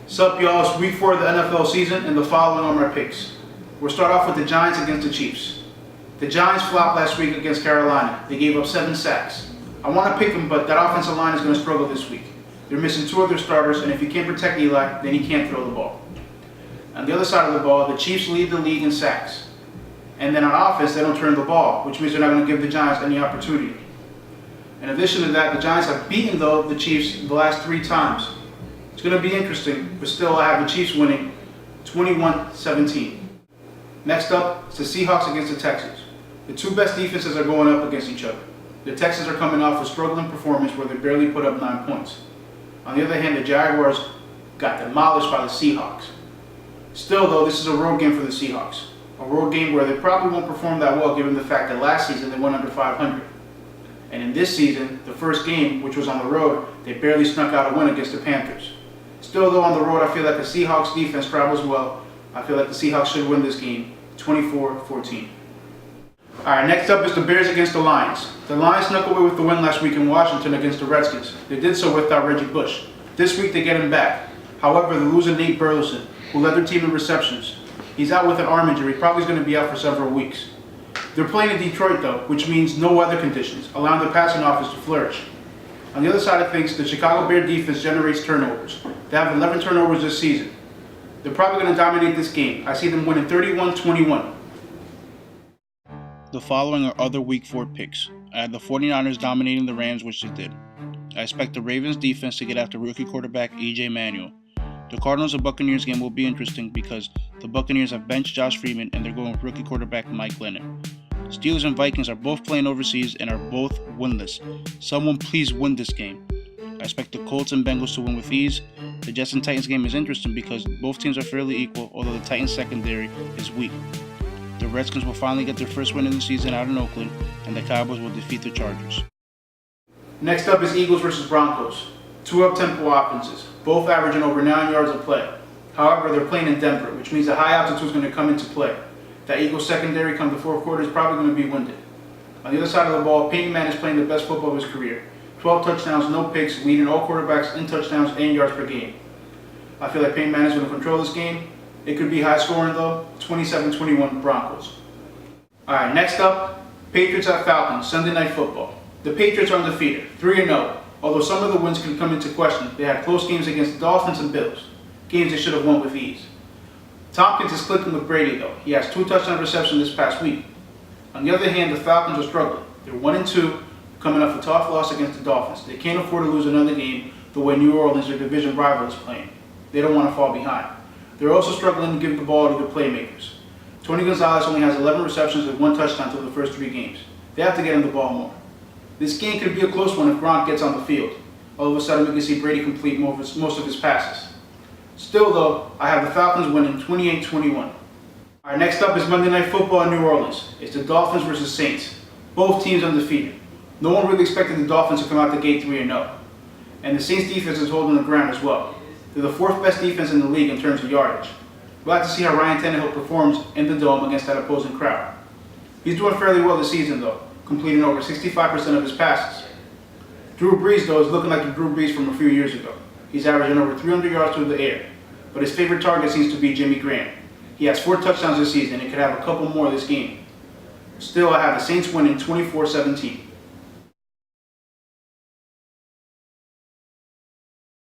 Sup y'all, it's week 4 of the NFL season and the following are my picks. We'll start off with the Giants against the Chiefs. The Giants flopped last week against Carolina. They gave up 7 sacks. I want to pick them, but that offensive line is going to struggle this week. They're missing 2 of their starters, and if you can't protect Eli, then he can't throw the ball. On the other side of the ball, the Chiefs lead the league in sacks. And then on offense, they don't turn the ball, which means they're not going to give the Giants any opportunity. In addition to that, the Giants have beaten, the Chiefs the last 3 times. It's going to be interesting, but still I have the Chiefs winning 21-17. Next up is the Seahawks against the Texans. The 2 best defenses are going up against each other. The Texans are coming off a struggling performance where they barely put up 9 points. On the other hand, the Jaguars got demolished by the Seahawks. Still though, this is a road game for the Seahawks. A road game where they probably won't perform that well given the fact that last season they went under 500. And in this season, the first game, which was on the road, they barely snuck out a win against the Panthers. Still though, on the road, I feel like the Seahawks defense travels well. I feel like the Seahawks should win this game 24-14. Alright, next up is the Bears against the Lions. The Lions snuck away with the win last week in Washington against the Redskins. They did so without Reggie Bush. This week they get him back. However, they lose Nate Burleson, who led their team in receptions. He's out with an arm injury, probably going to be out for several weeks. They're playing in Detroit though, which means no weather conditions, allowing the passing offense to flourish. On the other side of things, the Chicago Bears defense generates turnovers. They have 11 turnovers this season. They're probably going to dominate this game. I see them winning 31-21. The following are other Week 4 picks. I had the 49ers dominating the Rams, which they did. I expect the Ravens defense to get after rookie quarterback E.J. Manuel. The Cardinals and Buccaneers game will be interesting because the Buccaneers have benched Josh Freeman and they're going with rookie quarterback Mike Glennon. Steelers and Vikings are both playing overseas and are both winless. Someone please win this game. I expect the Colts and Bengals to win with ease. The Jets and Titans game is interesting because both teams are fairly equal, although the Titans secondary is weak. The Redskins will finally get their first win in the season out in Oakland, and the Cowboys will defeat the Chargers. Next up is Eagles versus Broncos. 2 up-tempo offenses, both averaging over 9 yards a play. However, they're playing in Denver, which means the high altitude is going to come into play. That Eagles secondary come the 4th quarter is probably going to be winded. On the other side of the ball, Peyton Manning is playing the best football of his career. 12 touchdowns, no picks, leading all quarterbacks in touchdowns and yards per game. I feel like Peyton Manning is going to control this game. It could be high scoring though, 27-21 Broncos. Alright, next up, Patriots at Falcons, Sunday Night Football. The Patriots are undefeated, 3-0. Although some of the wins can come into question, they had close games against the Dolphins and Bills. Games they should have won with ease. Tompkins is clicking with Brady though. He has 2 touchdown receptions this past week. On the other hand, the Falcons are struggling. They're 1-2, coming off a tough loss against the Dolphins. They can't afford to lose another game the way New Orleans, their division rival, is playing. They don't want to fall behind. They're also struggling to give the ball to the playmakers. Tony Gonzalez only has 11 receptions with 1 touchdown through the first 3 games. They have to get him the ball more. This game could be a close one if Gronk gets on the field. All of a sudden we can see Brady complete most of his passes. Still though, I have the Falcons winning 28-21. Alright, next up is Monday Night Football in New Orleans. It's the Dolphins versus Saints. Both teams undefeated. No one really expected the Dolphins to come out the gate 3-0. And the Saints defense is holding the ground as well. They're the 4th best defense in the league in terms of yardage. We'll have to see how Ryan Tannehill performs in the Dome against that opposing crowd. He's doing fairly well this season though, completing over 65% of his passes. Drew Brees though is looking like the Drew Brees from a few years ago. He's averaging over 300 yards through the air, but his favorite target seems to be Jimmy Graham. He has 4 touchdowns this season and could have a couple more this game. Still, I have the Saints winning 24-17.